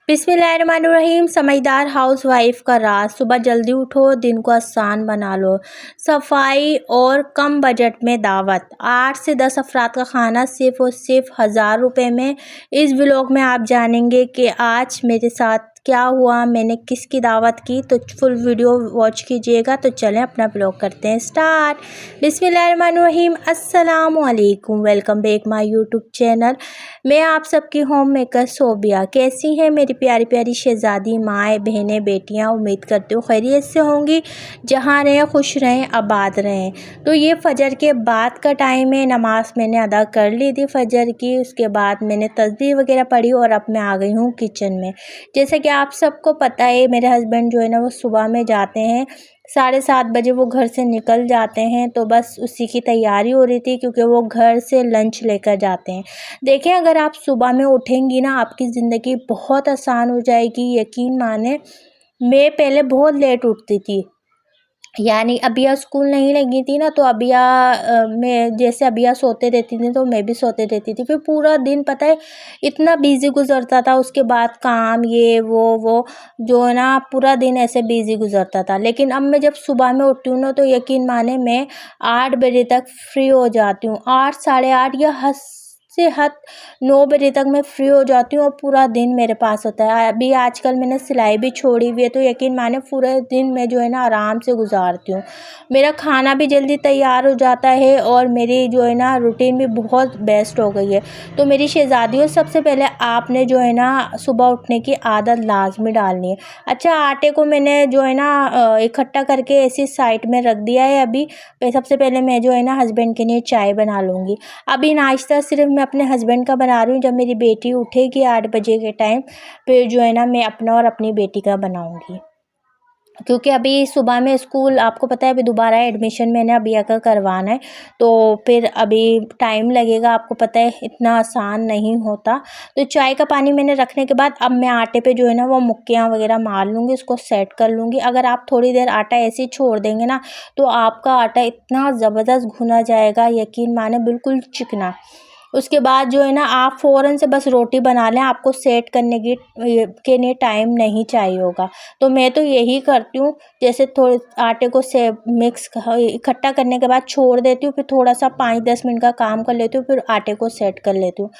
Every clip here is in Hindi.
बिस्मिल्लाहिर्रहमानिर्रहीम। समझदार हाउसवाइफ का राज। सुबह जल्दी उठो, दिन को आसान बना लो। सफाई और कम बजट में दावत। 8 से 10 अफराद का खाना सिर्फ और सिर्फ 1000 रुपये में। इस व्लॉग में आप जानेंगे कि आज मेरे साथ क्या हुआ, मैंने किसकी दावत की। तो फुल वीडियो वॉच कीजिएगा। तो चलें अपना व्लॉग करते हैं स्टार्ट। बिस्मिल्लाहिर्रहमानिर्रहीम। अस्सलाम वालेकुम। Welcome back my YouTube channel. मैं आप सबकी होम मेकर सोबिया। कैसी हैं मेरी प्यारी प्यारी शहज़ादी माएँ, बहनें, बेटियां। उम्मीद करती हूँ खैरियत से होंगी। जहाँ रहें खुश रहें, आबाद रहें। तो ये फ़जर के बाद का टाइम है। नमाज मैंने अदा कर ली थी फ़जर की। उसके बाद मैंने तस्बीह वगैरह पढ़ी और अब मैं आ गई हूँ किचन में। जैसे कि आप सबको पता है, मेरे हस्बैंड जो है ना वो सुबह में जाते हैं, 7:30 बजे वो घर से निकल जाते हैं। तो बस उसी की तैयारी हो रही थी, क्योंकि वो घर से लंच लेकर जाते हैं। देखें, अगर आप सुबह में उठेंगी ना, आपकी ज़िंदगी बहुत आसान हो जाएगी। यकीन माने, मैं पहले बहुत लेट उठती थी। यानी अबिया स्कूल नहीं लगी थी ना, तो अबिया मैं जैसे अबिया सोते रहती थी तो मैं भी सोते रहती थी। फिर पूरा दिन पता है इतना बिज़ी गुजरता था। उसके बाद काम, ये वो जो है ना, पूरा दिन ऐसे बिज़ी गुजरता था। लेकिन अब मैं जब सुबह में उठती हूँ ना, तो यकीन माने मैं 8 बजे तक फ्री हो जाती हूँ। 8, साढ़े 8 या हद से हद 9 बजे तक मैं फ्री हो जाती हूँ और पूरा दिन मेरे पास होता है। अभी आजकल मैंने सिलाई भी छोड़ी हुई है, तो यकीन माने पूरे दिन मैं जो है ना आराम से गुजारती हूँ। मेरा खाना भी जल्दी तैयार हो जाता है और मेरी जो है ना रूटीन भी बहुत बेस्ट हो गई है। तो मेरी शहज़ादियों, सबसे पहले आपने जो है ना सुबह उठने की आदत लाजमी डालनी है। अच्छा, आटे को मैंने जो है ना इकट्ठा करके ऐसी साइड में रख दिया है। अभी सबसे पहले मैं जो है ना हस्बैंड के लिए चाय बना लूँगी। अभी नाश्ता सिर्फ मैं अपने हस्बैंड का बना रही हूँ। जब मेरी बेटी उठेगी 8 बजे के टाइम, फिर जो है ना मैं अपना और अपनी बेटी का बनाऊँगी। क्योंकि अभी सुबह में स्कूल, आपको पता है, अभी दोबारा एडमिशन मैंने अबिया का करवाना है। तो फिर अभी टाइम लगेगा, आपको पता है इतना आसान नहीं होता। तो चाय का पानी मैंने रखने के बाद अब मैं आटे पे जो है ना वो मुक्कियाँ वगैरह मार लूँगी, उसको सेट कर लूँगी। अगर आप थोड़ी देर आटा ऐसे ही छोड़ देंगे ना, तो आपका आटा इतना ज़बरदस्त घुना जाएगा, यकीन माने बिल्कुल चिकना। उसके बाद जो है ना आप फ़ौरन से बस रोटी बना लें। आपको सेट करने के लिए टाइम नहीं चाहिए होगा। तो मैं तो यही करती हूँ। जैसे थोड़े आटे को से मिक्स इकट्ठा करने के बाद छोड़ देती हूँ, फिर थोड़ा सा 5-10 मिनट का काम कर लेती हूँ, फिर आटे को सेट कर लेती हूँ।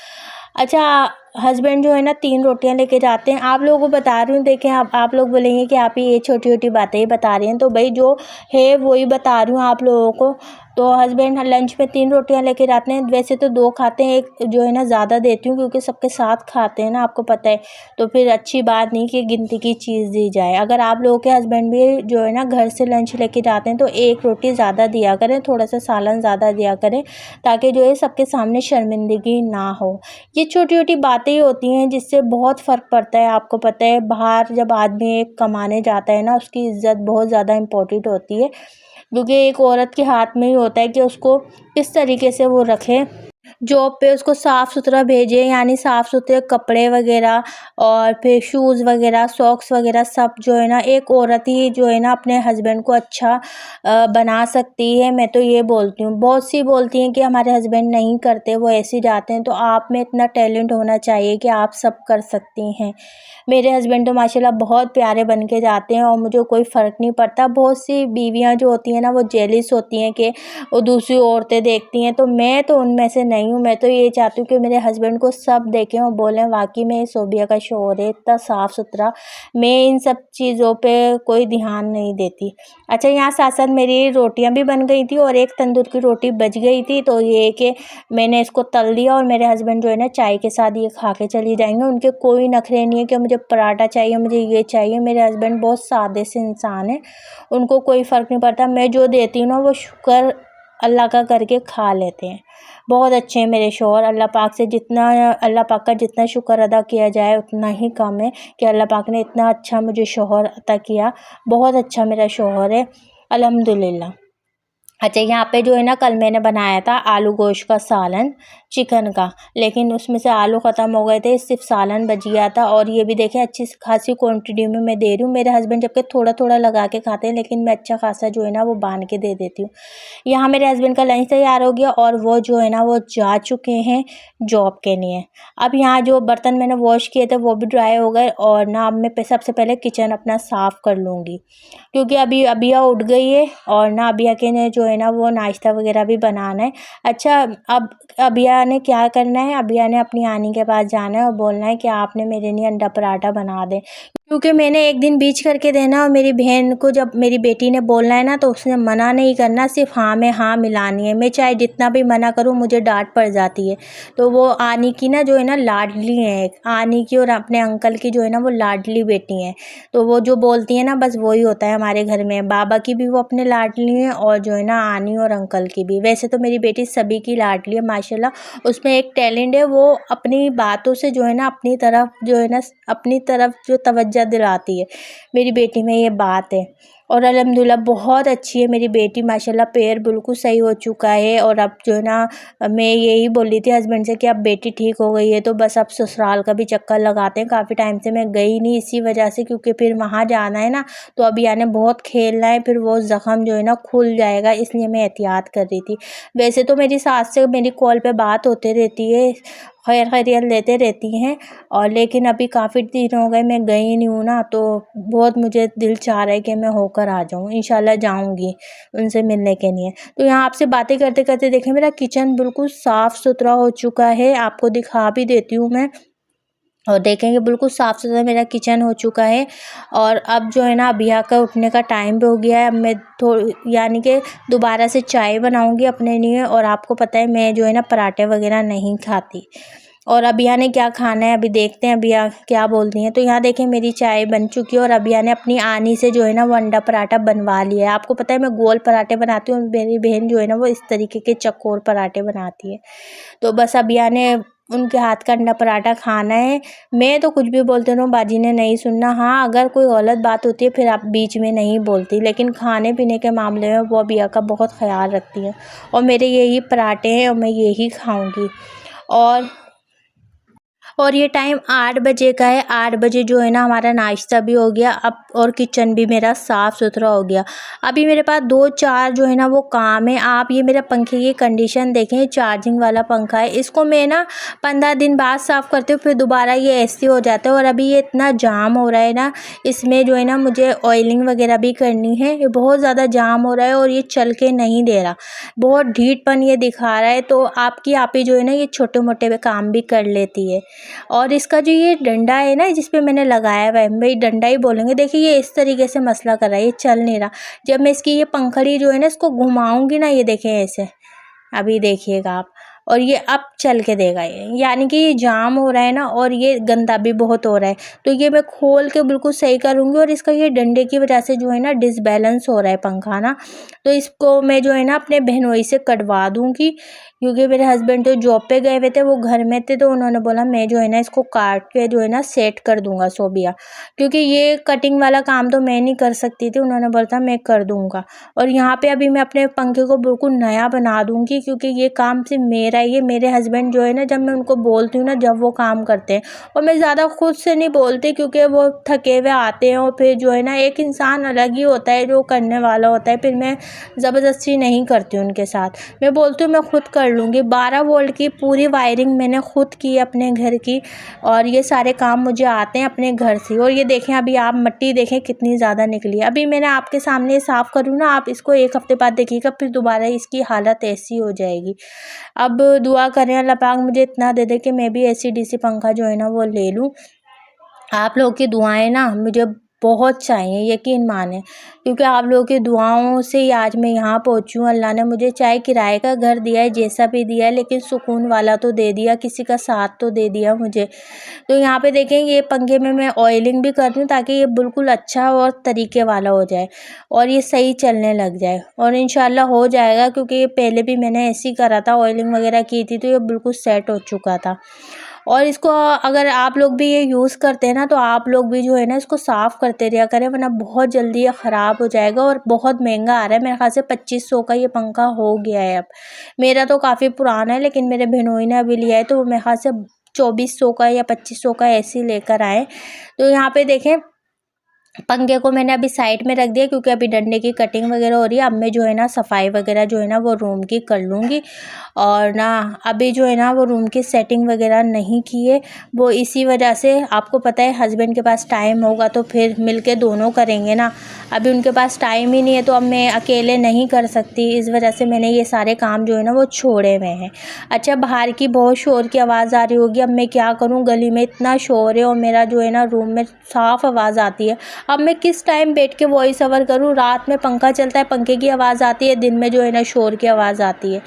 अच्छा, हस्बैंड जो है ना 3 रोटियां लेके जाते हैं। आप लोगों को बता रही हूँ, देखें, आप लोग बोलेंगे कि आप ये छोटी छोटी बातें ही बता रही हैं। तो भाई जो है वो ही बता रही हूँ आप लोगों को। तो हस्बैंड लंच में 3 रोटियां लेके जाते हैं। वैसे तो 2 खाते हैं, एक जो है ना ज़्यादा देती हूँ क्योंकि सबके साथ खाते हैं ना, आपको पता है। तो फिर अच्छी बात नहीं कि गिनती की चीज़ दी जाए। अगर आप लोगों के हस्बैंड भी जो है ना घर से लंच लेके जाते हैं, तो 1 रोटी ज़्यादा दिया करें, थोड़ा सा सालन ज़्यादा दिया करें, ताकि जो है सबके सामने शर्मिंदगी ना हो। ये छोटी छोटी बातें ही होती हैं जिससे बहुत फ़र्क पड़ता है। आपको पता है, बाहर जब आदमी एक कमाने जाता है ना, उसकी इज़्ज़त बहुत ज़्यादा इम्पोर्टेंट होती है, क्योंकि एक औरत के हाथ में ही होता है कि उसको किस तरीके से वो रखे। जॉब पे उसको साफ़ सुथरा भेजें, यानी साफ़ सुथरे कपड़े वगैरह, और फिर शूज़ वगैरह, सॉक्स वगैरह, सब जो है ना एक औरत ही जो है ना अपने हस्बैंड को अच्छा बना सकती है। मैं तो ये बोलती हूँ। बहुत सी बोलती हैं कि हमारे हस्बैंड नहीं करते, वो ऐसे ही जाते हैं। तो आप में इतना टैलेंट होना चाहिए कि आप सब कर सकती हैं। मेरे हस्बैंड तो माशाल्लाह बहुत प्यारे बन के जाते हैं और मुझे कोई फ़र्क नहीं पड़ता। बहुत सी बीवियाँ जो होती हैं ना, वो जेलिस होती हैं कि वो दूसरी औरतें देखती हैं। तो मैं तो उनमें से नहीं हूँ। मैं तो ये चाहती हूँ कि मेरे हस्बैंड को सब देखें और बोलें वाक़ई में ये सोबिया का शौहर है, इतना साफ़ सुथरा। मैं इन सब चीज़ों पे कोई ध्यान नहीं देती। अच्छा, यहाँ साथ-साथ मेरी रोटियाँ भी बन गई थी और एक तंदूर की रोटी बच गई थी। तो ये कि मैंने इसको तल दिया और मेरे हस्बैंड जो है ना चाय के साथ ये खा के चले जाएँगे। उनके कोई नखरे नहीं है कि मुझे पराठा चाहिए, मुझे ये चाहिए। मेरे हस्बैंड बहुत सादे से इंसान हैं, उनको कोई फ़र्क नहीं पड़ता। मैं जो देती हूँ ना, वो शुक्र अल्लाह का करके खा लेते हैं। बहुत अच्छे हैं मेरे शौहर। अल्लाह पाक का जितना शुक्र अदा किया जाए उतना ही कम है कि अल्लाह पाक ने इतना अच्छा मुझे शौहर अता किया। बहुत अच्छा मेरा शौहर है, अल्हम्दुलिल्लाह। अच्छा, यहाँ पे जो है ना कल मैंने बनाया था आलू गोश्त का सालन, चिकन का, लेकिन उसमें से आलू ख़त्म हो गए थे, सिर्फ सालन बच गया था। और ये भी देखें अच्छी खासी क्वांटिटी में मैं दे रही हूँ। मेरे हस्बैंड जबकि थोड़ा थोड़ा लगा के खाते हैं, लेकिन मैं अच्छा खासा जो है ना वो बांध के दे देती हूँ। यहाँ मेरे हस्बैंड का लंच तैयार हो गया और वो जो है ना वो जा चुके हैं जॉब के लिए। अब यहाँ जो बर्तन मैंने वॉश किए थे वो भी ड्राई हो गए, और ना अब मैं सबसे पहले किचन अपना साफ़ कर लूँगी, क्योंकि अभी अबिया उठ गई है और ना अबिया के ने जो है ना वो नाश्ता वगैरह भी बनाना है। अच्छा, अब अबिया ने क्या करना है, अबिया ने अपनी आनी के पास जाना है और बोलना है कि आपने मेरे लिए अंडा पराठा बना दें, क्योंकि मैंने एक दिन बीच करके देना। और मेरी बहन को जब मेरी बेटी ने बोलना है ना तो उसने मना नहीं करना, सिर्फ हाँ में हाँ मिलानी है। मैं चाहे जितना भी मना करूँ मुझे डांट पड़ जाती है। तो वो आनी की ना जो है ना लाडली है, आनी की और अपने अंकल की जो है ना वो लाडली बेटी हैं। तो वो जो बोलती है ना बस वही होता है हमारे घर में। बाबा की भी वो अपने लाडली हैं और जो है ना आनी और अंकल की भी। वैसे तो मेरी बेटी सभी की लाडली है माशाल्लाह। उसमें एक टैलेंट है, वो अपनी बातों से जो है ना अपनी तरफ जो है ना अपनी तरफ जो तवज्जो दिलाती है। मेरी बेटी में ये बात है। और अल्हम्दुलिल्लाह बहुत अच्छी है मेरी बेटी माशाल्लाह। पैर बिल्कुल सही हो चुका है और अब जो है ना मैं यही बोल रही थी हस्बैंड से कि अब बेटी ठीक हो गई है तो बस अब ससुराल का भी चक्कर लगाते हैं। काफ़ी टाइम से मैं गई नहीं इसी वजह से, क्योंकि फिर वहाँ जाना है ना तो अभी आने बहुत खेलना है, फिर वो ज़ख़म जो है ना खुल जाएगा, इसलिए मैं एहतियात कर रही थी। वैसे तो मेरी सास से मेरी कॉल पे बात होते रहती है, खैर खैरियत लेते रहती हैं। और लेकिन अभी काफ़ी दिन हो गए मैं गई नहीं हूँ ना, तो बहुत मुझे दिल चाह रहा है कि मैं होकर आ जाऊँ। इंशाल्लाह जाऊँगी उनसे मिलने के लिए। तो यहाँ आपसे बातें करते करते देखें मेरा किचन बिल्कुल साफ़ सुथरा हो चुका है, आपको दिखा भी देती हूँ मैं। और देखेंगे बिल्कुल साफ़ सुथरा मेरा किचन हो चुका है। और अब जो है ना अबिया का उठने का टाइम भी हो गया है। अब मैं यानी कि दोबारा से चाय बनाऊँगी अपने लिए। और आपको पता है मैं जो है ना पराठे वगैरह नहीं खाती। और अबिया ने क्या खाना है अभी देखते हैं अबिया क्या बोलती हैं। तो यहाँ देखें मेरी चाय बन चुकी है और अबिया ने अपनी आनी से जो है ना वो अंडा पराठा बनवा लिया है। आपको पता है मैं गोल पराठे बनाती हूँ, मेरी बहन जो है ना वो इस तरीके के चकोर पराठे बनाती है। तो बस अबिया ने उनके हाथ का अंडा पराठा खाना है। मैं तो कुछ भी बोलते रहूँ, बाजी ने नहीं सुनना। हाँ, अगर कोई गलत बात होती है फिर आप बीच में नहीं बोलती, लेकिन खाने पीने के मामले में वो अबिया का बहुत ख्याल रखती हैं। और मेरे यही पराठे हैं और मैं यही खाऊंगी। और ये टाइम 8 बजे का है। 8 बजे जो है ना हमारा नाश्ता भी हो गया अब, और किचन भी मेरा साफ़ सुथरा हो गया। अभी मेरे पास 2-4 जो है ना वो काम है। आप ये मेरे पंखे की कंडीशन देखें, चार्जिंग वाला पंखा है। इसको मैं ना 15 दिन बाद साफ़ करती हूँ, फिर दोबारा ये ऐसे हो जाता है। और अभी ये इतना जाम हो रहा है ना, इसमें जो है ना मुझे ऑयलिंग वगैरह भी करनी है। ये बहुत ज़्यादा जाम हो रहा है और ये चल के नहीं दे रहा, बहुत ढीठपन ये दिखा रहा है। तो आपकी आपी जो है ना ये छोटे मोटे काम भी कर लेती है। और इसका जो ये डंडा है ना जिस पे मैंने लगाया हुआ है, भाई डंडा ही बोलेंगे। देखिए ये इस तरीके से मसला कर रहा है, ये चल नहीं रहा। जब मैं इसकी ये पंखड़ी जो है ना इसको घुमाऊंगी ना, ये देखें ऐसे, अभी देखिएगा आप। और ये अब चल के देगा ये, यानी कि ये जाम हो रहा है ना और ये गंदा भी बहुत हो रहा है। तो ये मैं खोल के बिल्कुल सही करूँगी। और इसका ये डंडे की वजह से जो है ना डिसबैलेंस हो रहा है पंखा ना, तो इसको मैं जो है ना अपने बहनोई से कटवा दूँगी। क्योंकि मेरे हस्बैंड तो जॉब पे गए हुए थे, वो घर में थे, तो उन्होंने बोला मैं जो है ना इसको काट के जो है ना सेट कर दूँगा सोबिया, क्योंकि ये कटिंग वाला काम तो मैं नहीं कर सकती थी। उन्होंने बोला था मैं कर दूँगा। और यहाँ पे अभी मैं अपने पंखे को बिल्कुल नया बना दूँगी, क्योंकि ये काम सिर्फ मेरा ही है। मेरे हस्बैंड जो है ना जब मैं उनको बोलती हूँ ना जब वो काम करते हैं, और मैं ज़्यादा खुद से नहीं बोलती क्योंकि वो थके हुए आते हैं। और फिर जो है ना एक इंसान अलग ही होता है जो करने वाला होता है, फिर मैं ज़बरदस्ती नहीं करती उनके साथ। मैं बोलती हूँ मैं खुद कर लूँगी। 12 वोल्ट की पूरी वायरिंग मैंने खुद की है अपने घर की, और ये सारे काम मुझे आते हैं अपने घर से। और ये देखें अभी आप मिट्टी देखें कितनी ज़्यादा निकली है। अभी मैंने आपके सामने साफ़ करूँ ना, आप इसको 1 हफ़्ते बाद देखिएगा, फिर दोबारा इसकी हालत ऐसी हो जाएगी। अब दुआ करें अल्लाह पाक मुझे इतना दे दे कि मैं भी एसी डीसी पंखा जो है ना वो ले लूँ। आप लोगों की दुआएं ना मुझे बहुत चाहिए, यकीन माने, क्योंकि आप लोगों की दुआओं से ही आज मैं यहाँ पहुँची हूँ। अल्लाह ने मुझे चाहे किराए का घर दिया है, जैसा भी दिया है, लेकिन सुकून वाला तो दे दिया, किसी का साथ तो दे दिया मुझे। तो यहाँ पे देखें ये पंखे में मैं ऑयलिंग भी कर रही हूँ ताकि ये बिल्कुल अच्छा और तरीके वाला हो जाए और ये सही चलने लग जाए। और इंशाल्लाह हो जाएगा, क्योंकि ये पहले भी मैंने ऐसे ही करा था, ऑयलिंग वगैरह की थी तो ये बिल्कुल सेट हो चुका था। और इसको अगर आप लोग भी ये यूज़ करते हैं ना तो आप लोग भी जो है ना इसको साफ़ करते रहा करें, वरना बहुत जल्दी ये ख़राब हो जाएगा और बहुत महंगा आ रहा है। मेरे ख्याल से 2500 का ये पंखा हो गया है अब। मेरा तो काफ़ी पुराना है, लेकिन मेरे बहनोई ने अभी लिया है तो मेरे ख्याल से 2400 का या 2500 का ऐसे ही लेकर आए। तो यहाँ पे देखें, पंखे को मैंने अभी साइड में रख दिया क्योंकि अभी डंडे की कटिंग वगैरह हो रही है। अब मैं जो है ना सफाई वगैरह जो है ना वो रूम की कर लूँगी। और ना अभी जो है ना वो रूम की सेटिंग वगैरह नहीं की है, वो इसी वजह से। आपको पता है हस्बैंड के पास टाइम होगा तो फिर मिलके दोनों करेंगे ना, अभी उनके पास टाइम ही नहीं है तो अब मैं अकेले नहीं कर सकती। इस वजह से मैंने ये सारे काम जो है ना वो छोड़े हुए हैं। अच्छा, बाहर की बहुत शोर की आवाज़ आ रही होगी, अब मैं क्या करूँ, गली में इतना शोर है और मेरा जो है ना रूम में साफ़ आवाज़ आती है। अब मैं किस टाइम बैठ के वॉइस ओवर करूँ, रात में पंखा चलता है, पंखे की आवाज़ आती है, दिन में जो है ना शोर की आवाज़ आती है।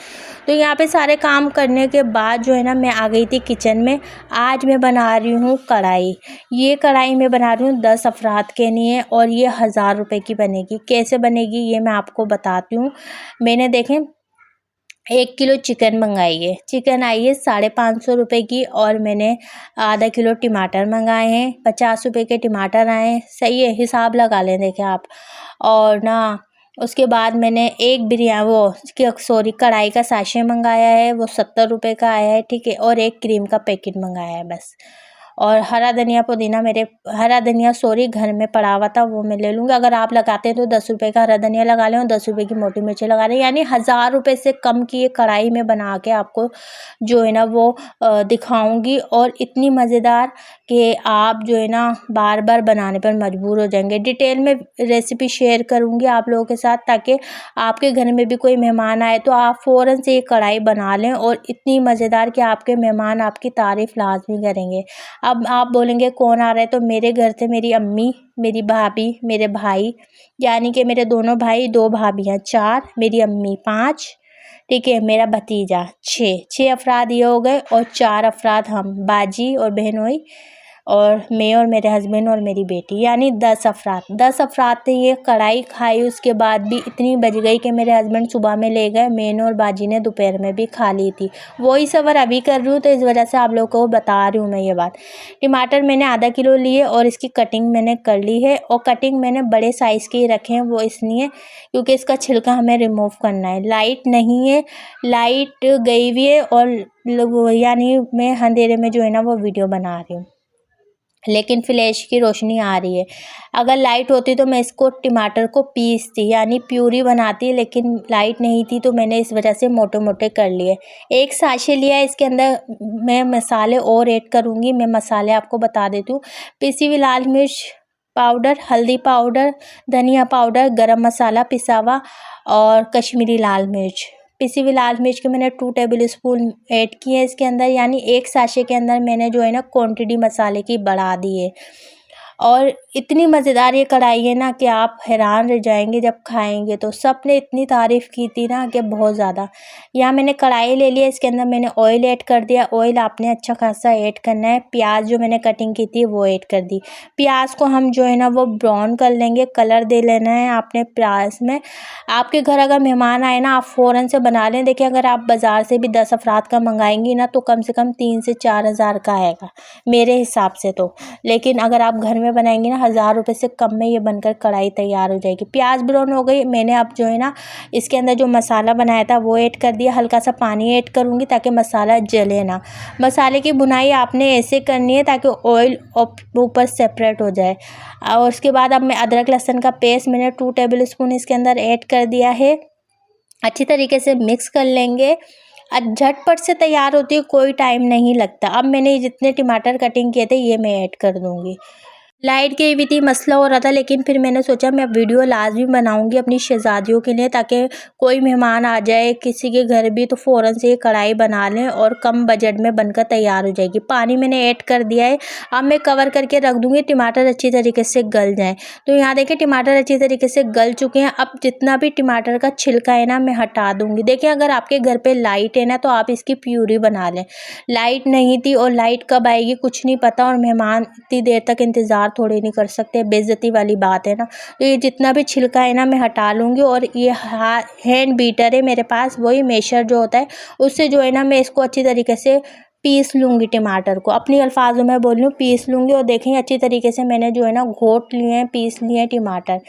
तो यहाँ पे सारे काम करने के बाद जो है ना मैं आ गई थी किचन में। आज मैं बना रही हूँ कढ़ाई। ये कढ़ाई मैं बना रही हूँ 10 अफराद के लिए और ये 1000 रुपये की बनेगी। कैसे बनेगी ये मैं आपको बताती हूँ। मैंने देखें 1 किलो चिकन मंगाई है, चिकन आई है 550 रुपये की, और मैंने आधा किलो टमाटर मंगाए हैं, 50 रुपये के टमाटर आए हैं। सही है, हिसाब लगा लें देखें आप। और ना उसके बाद मैंने एक कढ़ाई का साशे मंगाया है, वो 70 रुपये का आया है, ठीक है। और एक क्रीम का पैकेट मंगाया है बस। और हरा धनिया पुदीना घर में पड़ा हुआ था, वो मैं ले लूँगी। अगर आप लगाते हैं तो 10 रुपये का हरा धनिया लगा लें और 10 रुपये की मोटी मिर्ची लगा लें, यानी 1000 रुपये से कम की ये कढ़ाई में बना के आपको जो है ना वो दिखाऊंगी। और इतनी मज़ेदार कि आप जो है ना बार बार बनाने पर मजबूर हो जाएंगे। डिटेल में रेसिपी शेयर करूँगी आप लोगों के साथ, ताकि आपके घर में भी कोई मेहमान आए तो आप फ़ौरन से ये कढ़ाई बना लें, और इतनी मज़ेदार कि आपके मेहमान आपकी तारीफ़ लाजमी करेंगे। अब आप बोलेंगे कौन आ रहा है, तो मेरे घर से मेरी अम्मी, मेरी भाभी, मेरे भाई, यानी कि मेरे दोनों भाई, 2 भाभियाँ 4, मेरी अम्मी 5, ठीक है, मेरा भतीजा 6 अफराद ये हो गए, और 4 अफराद हम, बाजी और बहनोई, और मैं और मेरे हस्बैंड और मेरी बेटी, यानी 10 अफराद ने ये कढ़ाई खाई। उसके बाद भी इतनी बच गई कि मेरे हस्बैंड सुबह में ले गए, मैंने और बाजी ने दोपहर में भी खा ली थी। वही सबर अभी कर रही हूँ, तो इस वजह से आप लोगों को बता रही हूँ मैं ये बात। टमाटर मैंने आधा किलो लिए और इसकी कटिंग मैंने कर ली है, और कटिंग मैंने बड़े साइज़ के ही रखे हैं, वो इसलिए क्योंकि इसका छिलका हमें रिमूव करना है। लाइट नहीं है, लाइट गई हुई है, और यानी मैं अंधेरे में जो है ना वो वीडियो बना रही हूँ, लेकिन फ्लैश की रोशनी आ रही है। अगर लाइट होती तो मैं इसको टमाटर को पीसती, यानी प्यूरी बनाती, लेकिन लाइट नहीं थी तो मैंने इस वजह से मोटे मोटे कर लिए। एक साशे लिया है, इसके अंदर मैं मसाले और ऐड करूँगी। मैं मसाले आपको बता देती हूँ। पिसी हुई लाल मिर्च पाउडर, हल्दी पाउडर, धनिया पाउडर, गरम मसाला पिसा हुआ, और कश्मीरी लाल मिर्च। पिसी हुई लाल मिर्च के मैंने 2 टेबल स्पून ऐड किए हैं इसके अंदर, यानी एक साशे के अंदर मैंने जो है ना क्वांटिटी मसाले की बढ़ा दी है। और इतनी मज़ेदार ये कढ़ाई है ना कि आप हैरान रह जाएंगे जब खाएंगे। तो सब ने इतनी तारीफ़ की थी ना कि बहुत ज़्यादा। यहाँ मैंने कढ़ाई ले लिया, इसके अंदर मैंने ऑयल ऐड कर दिया। ऑयल आपने अच्छा खासा ऐड करना है। प्याज जो मैंने कटिंग की थी वो ऐड कर दी। प्याज को हम जो है ना वो ब्राउन कर लेंगे, कलर दे लेना है आपने प्याज में। आपके घर अगर मेहमान आए ना, आप फ़ौरन से बना लें। देखिए, अगर आप बाज़ार से भी 10 अफराद का मंगाएंगी ना तो कम से कम 3 से 4 हज़ार का आएगा मेरे हिसाब से तो। लेकिन अगर आप घर में बनाएंगे ना, 1000 रुपये से कम में ये बनकर कढ़ाई तैयार हो जाएगी। प्याज ब्राउन हो गई, मैंने अब जो है ना इसके अंदर जो मसाला बनाया था वो ऐड कर दिया। हल्का सा पानी ऐड करूँगी ताकि मसाला जले ना। मसाले की भुनाई आपने ऐसे करनी है ताकि ऑयल ऊपर सेपरेट हो जाए। और उसके बाद अब मैं अदरक लहसुन का पेस्ट मैंने 2 टेबल स्पून इसके अंदर ऐड कर दिया है। अच्छी तरीके से मिक्स कर लेंगे। झटपट से तैयार होती है, कोई टाइम नहीं लगता। अब मैंने जितने टमाटर कटिंग किए थे ये मैं ऐड कर दूँगी। लाइट गई हुई थी, मसला हो रहा था, लेकिन फिर मैंने सोचा मैं वीडियो लाजमी बनाऊंगी अपनी शहजादियों के लिए, ताकि कोई मेहमान आ जाए किसी के घर भी तो फ़ौरन से ये कढ़ाई बना लें और कम बजट में बनकर तैयार हो जाएगी। पानी मैंने ऐड कर दिया है। अब मैं कवर करके रख दूँगी, टमाटर अच्छी तरीके से गल जाएँ। तो यहाँ देखिए टमाटर अच्छी तरीके से गल चुके हैं। अब जितना भी टमाटर का छिलका है ना मैं हटा दूँगी। देखिए, अगर आपके घर पर लाइट है ना तो आप इसकी प्यूरी बना लें। लाइट नहीं थी और लाइट कब आएगी कुछ नहीं पता, और मेहमान इतनी देर तक इंतज़ार थोड़ी नहीं कर सकते, बेइज्जती वाली बात है ना। तो ये जितना भी छिलका है ना मैं हटा लूँगी। और ये हैंड बीटर है मेरे पास, वही मेशर जो होता है उससे जो है ना मैं इसको अच्छी तरीके से पीस लूँगी टमाटर को, अपनी अल्फाजों में बोल रही हूँ, पीस लूँगी। और देखें अच्छी तरीके से मैंने जो है ना घोट लिए हैं, पीस लिए हैं टमाटर।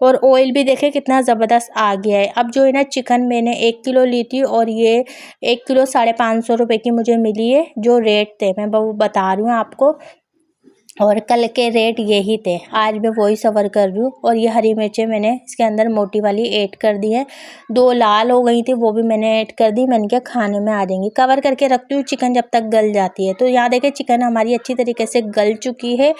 और ऑयल भी देखें कितना ज़बरदस्त आ गया है। अब जो है ना चिकन मैंने 1 किलो ली थी और ये 1 किलो 550 रुपये की मुझे मिली है, जो रेट थे मैं वो बता रही हूँ आपको। और कल के रेट यही थे, आज मैं वही सफ़र कर रही हूँ। और ये हरी मिर्चें मैंने इसके अंदर मोटी वाली ऐड कर दी हैं, 2 लाल हो गई थी वो भी मैंने ऐड कर दी। मैंने क्या खाने में आ जाएंगी, कवर करके रखती हूँ चिकन जब तक गल जाती है। तो यहाँ देखें चिकन हमारी अच्छी तरीके से गल चुकी है।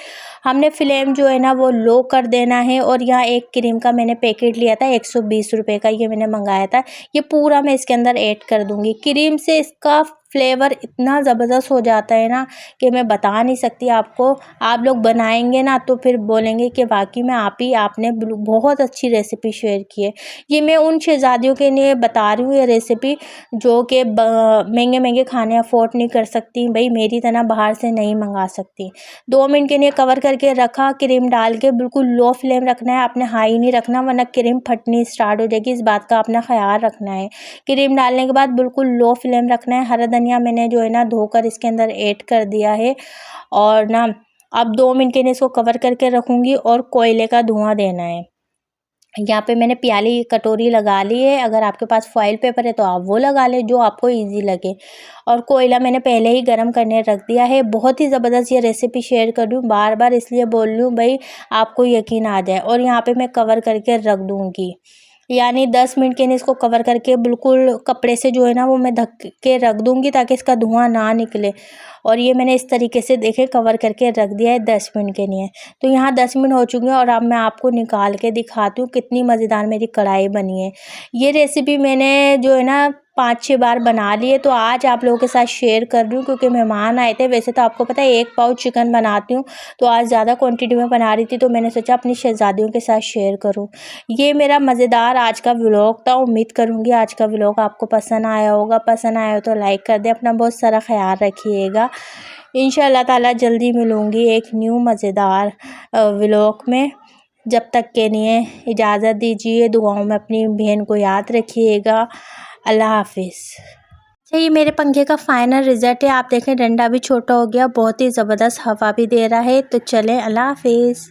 हमने फ्लेम जो है ना वो लो कर देना है। और यहाँ एक क्रीम का मैंने पैकेट लिया था 120 रुपये का, ये मैंने मंगाया था। ये पूरा मैं इसके अंदर ऐड कर दूँगी। क्रीम से इसका फ्लेवर इतना ज़बरदस्त हो जाता है ना कि मैं बता नहीं सकती आपको। आप लोग बनाएंगे ना तो फिर बोलेंगे कि वाकई में आपने बहुत अच्छी रेसिपी शेयर की है। ये मैं उन शहज़ादियों के लिए बता रही हूँ ये रेसिपी जो कि महंगे महंगे खाने अफोर्ड नहीं कर सकती, भाई मेरी तरह बाहर से नहीं मंगा सकती। 2 मिनट के लिए कवर करके रखा, क्रीम डाल के बिल्कुल लो फ्लेम रखना है, आपने हाई नहीं रखना वरना क्रीम फटनी स्टार्ट हो जाएगी, इस बात का आपने ख्याल रखना है। क्रीम डालने के बाद बिल्कुल लो फ्लेम रखना है। हरा धनिया मैंने जो है ना धोकर इसके अंदर ऐड कर दिया है। और ना अब 2 मिनट के लिए इसको कवर करके रखूँगी और कोयले का धुआं देना है। यहाँ पे मैंने प्याली कटोरी लगा ली है, अगर आपके पास फॉइल पेपर है तो आप वो लगा लें, जो आपको इजी लगे। और कोयला मैंने पहले ही गरम करने रख दिया है। बहुत ही ज़बरदस्त ये रेसिपी शेयर कर रही हूँ, बार बार इसलिए बोल रही हूँ भाई आपको यकीन आ जाए। और यहाँ पे मैं कवर करके रख दूँगी, यानी 10 मिनट के लिए इसको कवर करके बिल्कुल कपड़े से जो है ना वो मैं ढक के रख दूँगी ताकि इसका धुआं ना निकले। और ये मैंने इस तरीके से देखें कवर करके रख दिया है 10 मिनट के लिए। तो यहाँ 10 मिनट हो चुके हैं और अब मैं आपको निकाल के दिखाती हूँ कितनी मज़ेदार मेरी कढ़ाई बनी है। ये रेसिपी मैंने जो है ना 5-6 बार बना ली है, तो आज आप लोगों के साथ शेयर कर रही हूँ क्योंकि मेहमान आए थे। वैसे तो आपको पता है 1 पाव चिकन बनाती हूँ, तो आज ज़्यादा क्वांटिटी में बना रही थी तो मैंने सोचा अपनी शहज़ादियों के साथ शेयर करूँ। ये मेरा मज़ेदार आज का व्लॉग था। उम्मीद करूँगी आज का व्लॉग आपको पसंद आया होगा। पसंद आया हो तो लाइक कर दें। अपना बहुत सारा ख्याल रखिएगा। इंशाअल्लाह ताला जल्दी मिलूँगी एक न्यू मज़ेदार व्लॉग में। जब तक के लिए इजाज़त दीजिए, दुआओं में अपनी बहन को याद रखिएगा। अल्लाह हाफिज़। अच्छा ये मेरे पंखे का फाइनल रिज़ल्ट है, आप देखें डंडा भी छोटा हो गया, बहुत ही ज़बरदस्त हवा भी दे रहा है। तो चलें, अल्लाह हाफिज़।